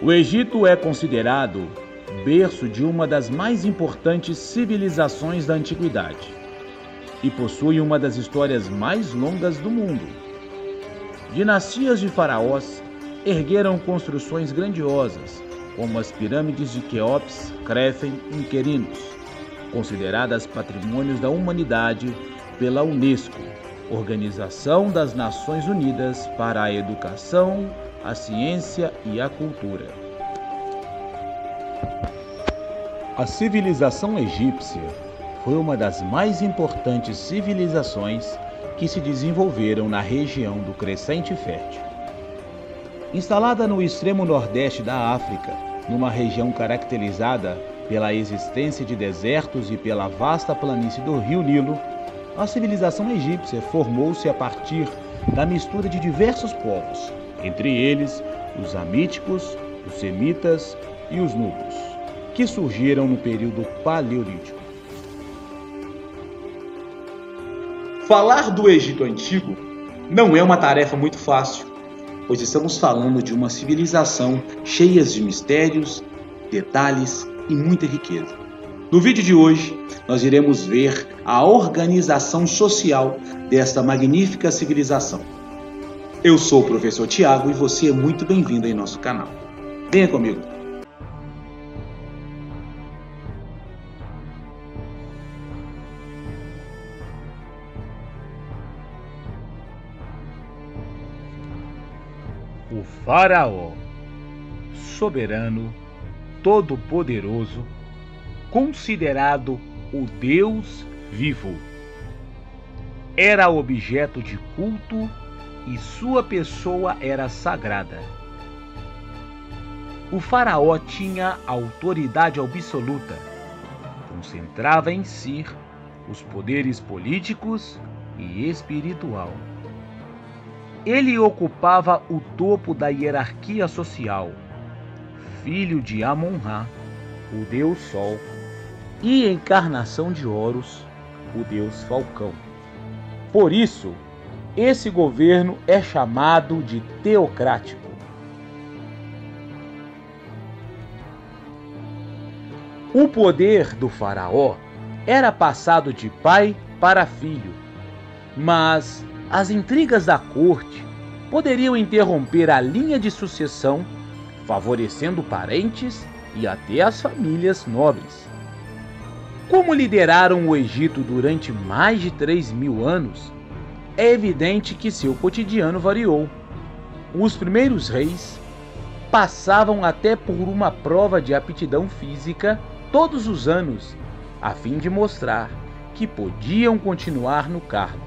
O Egito é considerado berço de uma das mais importantes civilizações da antiguidade e possui uma das histórias mais longas do mundo. Dinastias de faraós ergueram construções grandiosas, como as pirâmides de Quéops, Crefen e Inquerinos, consideradas patrimônios da humanidade pela Unesco, Organização das Nações Unidas para a Educação, a Ciência e a Cultura. A civilização egípcia foi uma das mais importantes civilizações que se desenvolveram na região do Crescente Fértil. Instalada no extremo nordeste da África, numa região caracterizada pela existência de desertos e pela vasta planície do rio Nilo, a civilização egípcia formou-se a partir da mistura de diversos povos, entre eles os amíticos, os semitas e os núbios, que surgiram no período paleolítico. Falar do Egito Antigo não é uma tarefa muito fácil, pois estamos falando de uma civilização cheia de mistérios, detalhes e muita riqueza. No vídeo de hoje, nós iremos ver a organização social desta magnífica civilização. Eu sou o professor Tiago e você é muito bem-vindo em nosso canal. Venha comigo! O Faraó, soberano, todo-poderoso, considerado o Deus vivo, era objeto de culto e sua pessoa era sagrada. O faraó tinha autoridade absoluta, concentrava em si os poderes políticos e espiritual. Ele ocupava o topo da hierarquia social, filho de Amon-Ra, o deus Sol, e encarnação de Horus, o deus Falcão. Por isso, esse governo é chamado de teocrático. O poder do faraó era passado de pai para filho, mas as intrigas da corte poderiam interromper a linha de sucessão, favorecendo parentes e até as famílias nobres. Como lideraram o Egito durante mais de 3.000 anos, é evidente que seu cotidiano variou. Os primeiros reis passavam até por uma prova de aptidão física todos os anos, a fim de mostrar que podiam continuar no cargo.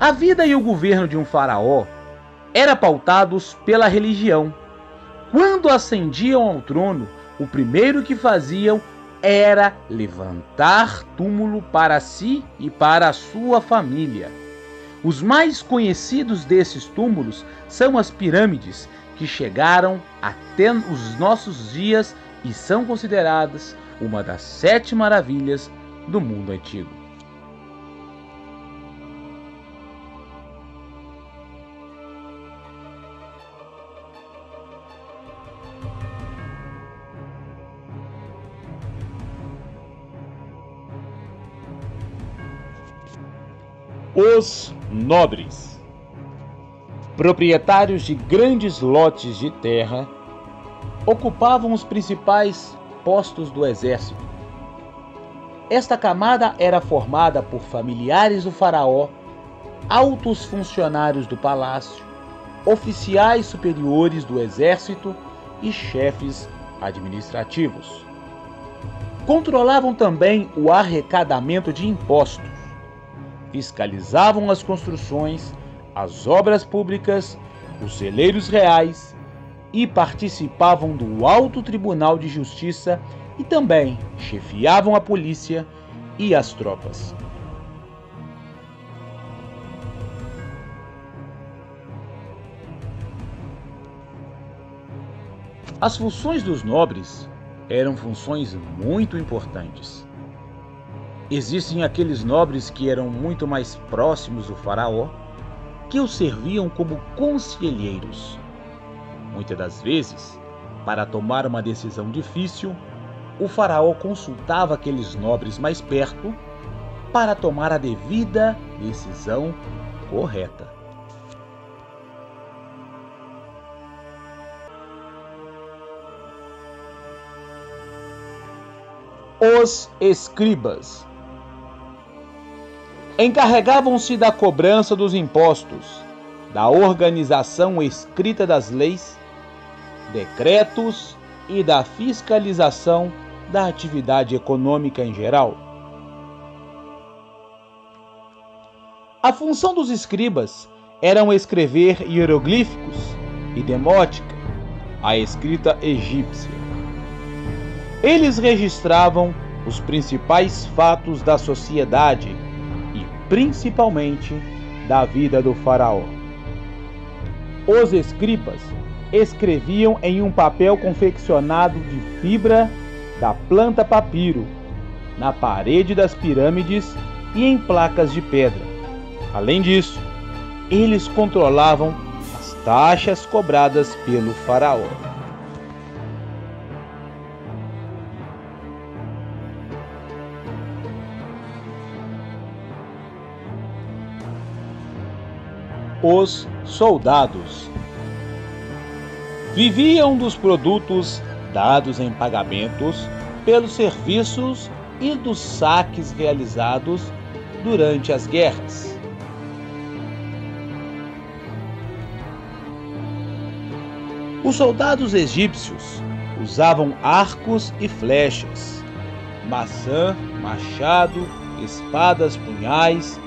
A vida e o governo de um faraó eram pautados pela religião. Quando ascendiam ao trono, o primeiro que faziam era levantar túmulo para si e para a sua família. Os mais conhecidos desses túmulos são as pirâmides, que chegaram até os nossos dias e são consideradas uma das 7 maravilhas do mundo antigo. Os nobres, proprietários de grandes lotes de terra, ocupavam os principais postos do exército. Esta camada era formada por familiares do faraó, altos funcionários do palácio, oficiais superiores do exército e chefes administrativos. Controlavam também o arrecadamento de impostos, fiscalizavam as construções, as obras públicas, os celeiros reais e participavam do Alto Tribunal de Justiça e também chefiavam a polícia e as tropas. As funções dos nobres eram funções muito importantes. Existem aqueles nobres que eram muito mais próximos do faraó, que o serviam como conselheiros. Muitas das vezes, para tomar uma decisão difícil, o faraó consultava aqueles nobres mais perto para tomar a devida decisão correta. Os escribas encarregavam-se da cobrança dos impostos, da organização escrita das leis, decretos e da fiscalização da atividade econômica em geral. A função dos escribas era escrever hieroglíficos e demótica, a escrita egípcia. Eles registravam os principais fatos da sociedade e, principalmente, da vida do faraó. Os escribas escreviam em um papel confeccionado de fibra da planta papiro, na parede das pirâmides e em placas de pedra. Além disso, eles controlavam as taxas cobradas pelo faraó. Os soldados viviam dos produtos dados em pagamentos pelos serviços e dos saques realizados durante as guerras. Os soldados egípcios usavam arcos e flechas, maçã, machado, espadas, punhais,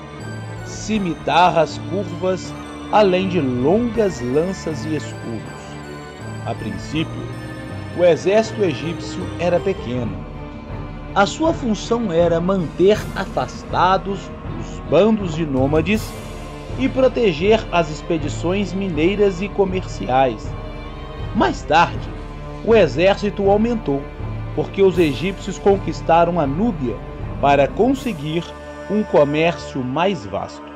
cimitarras curvas, além de longas lanças e escudos. A princípio, o exército egípcio era pequeno. A sua função era manter afastados os bandos de nômades e proteger as expedições mineiras e comerciais. Mais tarde, o exército aumentou, porque os egípcios conquistaram a Núbia para conseguir um comércio mais vasto.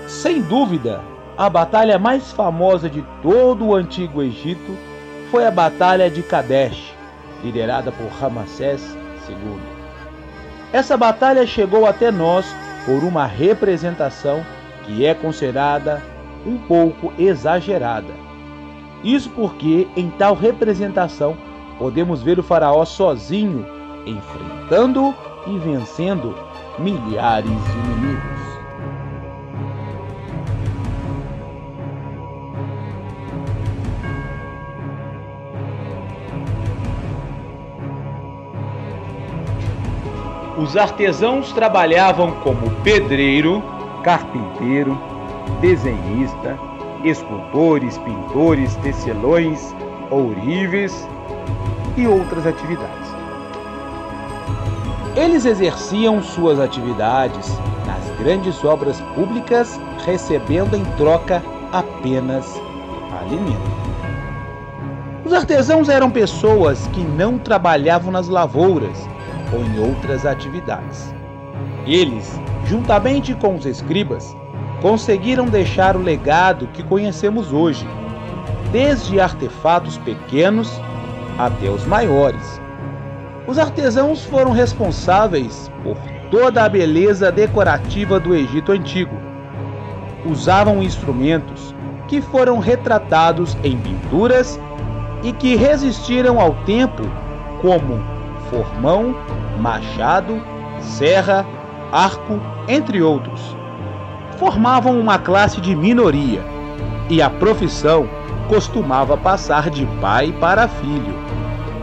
Sem dúvida, a batalha mais famosa de todo o Antigo Egito foi a Batalha de Kadesh, liderada por Ramsés II. Essa batalha chegou até nós por uma representação que é considerada um pouco exagerada. Isso porque, em tal representação, podemos ver o faraó sozinho, enfrentando e vencendo milhares de inimigos. Os artesãos trabalhavam como pedreiro, carpinteiro, desenhista, escultores, pintores, tecelões, ourives e outras atividades. Eles exerciam suas atividades nas grandes obras públicas, recebendo em troca apenas alimento. Os artesãos eram pessoas que não trabalhavam nas lavouras ou em outras atividades. Eles, juntamente com os escribas, conseguiram deixar o legado que conhecemos hoje, desde artefatos pequenos até os maiores. Os artesãos foram responsáveis por toda a beleza decorativa do Egito Antigo. Usavam instrumentos que foram retratados em pinturas e que resistiram ao tempo, como formão, machado, serra, arco, entre outros. Formavam uma classe de minoria, e a profissão costumava passar de pai para filho.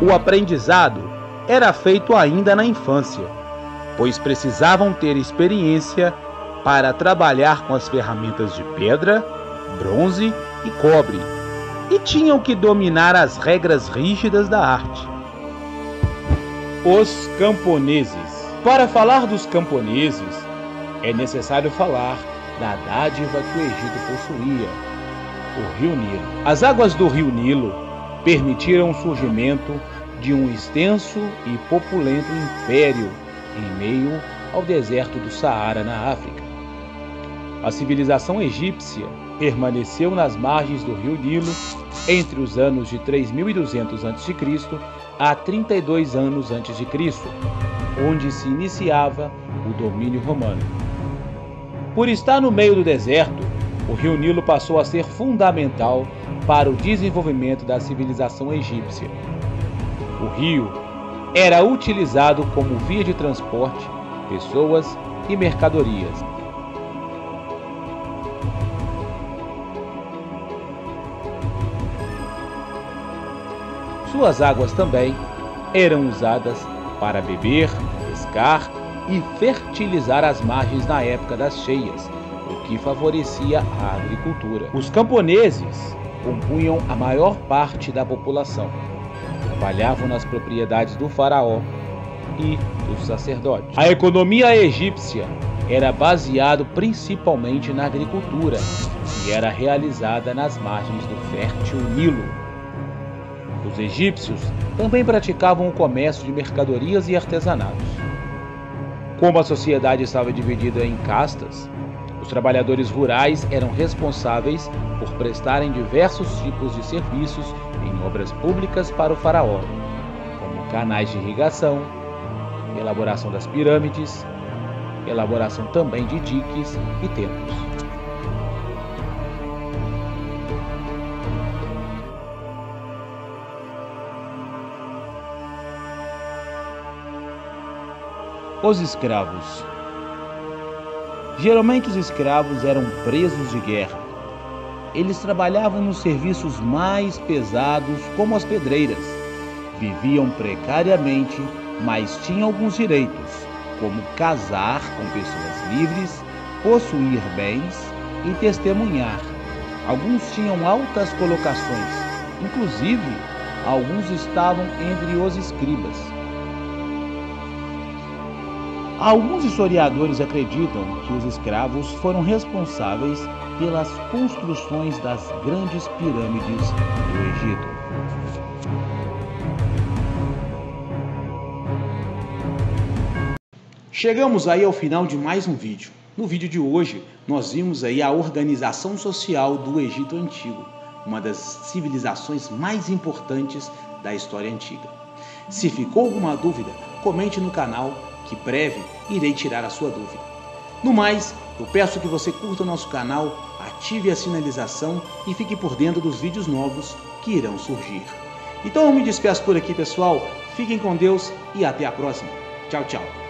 O aprendizado era feito ainda na infância, pois precisavam ter experiência para trabalhar com as ferramentas de pedra, bronze e cobre, e tinham que dominar as regras rígidas da arte. Os camponeses. Para falar dos camponeses, é necessário falar da dádiva que o Egito possuía, o Rio Nilo. As águas do Rio Nilo permitiram o surgimento de um extenso e populento império em meio ao deserto do Saara, na África. A civilização egípcia permaneceu nas margens do rio Nilo entre os anos de 3200 a.C. a 32 anos a.C., onde se iniciava o domínio romano. Por estar no meio do deserto, o rio Nilo passou a ser fundamental para o desenvolvimento da civilização egípcia. O rio era utilizado como via de transporte, pessoas e mercadorias. Suas águas também eram usadas para beber, pescar e fertilizar as margens na época das cheias, o que favorecia a agricultura. Os camponeses compunham a maior parte da população. Trabalhavam nas propriedades do faraó e dos sacerdotes. A economia egípcia era baseada principalmente na agricultura e era realizada nas margens do fértil Nilo. Os egípcios também praticavam o comércio de mercadorias e artesanatos. Como a sociedade estava dividida em castas, os trabalhadores rurais eram responsáveis por prestarem diversos tipos de serviços em obras públicas para o faraó, como canais de irrigação, elaboração das pirâmides, elaboração também de diques e templos. Os escravos. Geralmente os escravos eram presos de guerra. Eles trabalhavam nos serviços mais pesados, como as pedreiras. Viviam precariamente, mas tinham alguns direitos, como casar com pessoas livres, possuir bens e testemunhar. Alguns tinham altas colocações, inclusive alguns estavam entre os escribas. Alguns historiadores acreditam que os escravos foram responsáveis pelas construções das grandes pirâmides do Egito. Chegamos aí ao final de mais um vídeo. No vídeo de hoje, nós vimos aí a organização social do Egito Antigo, uma das civilizações mais importantes da história antiga. Se ficou alguma dúvida, comente no canal, que breve irei tirar a sua dúvida. No mais, eu peço que você curta o nosso canal, ative a sinalização e fique por dentro dos vídeos novos que irão surgir. Então eu me despeço por aqui, pessoal. Fiquem com Deus e até a próxima. Tchau, tchau.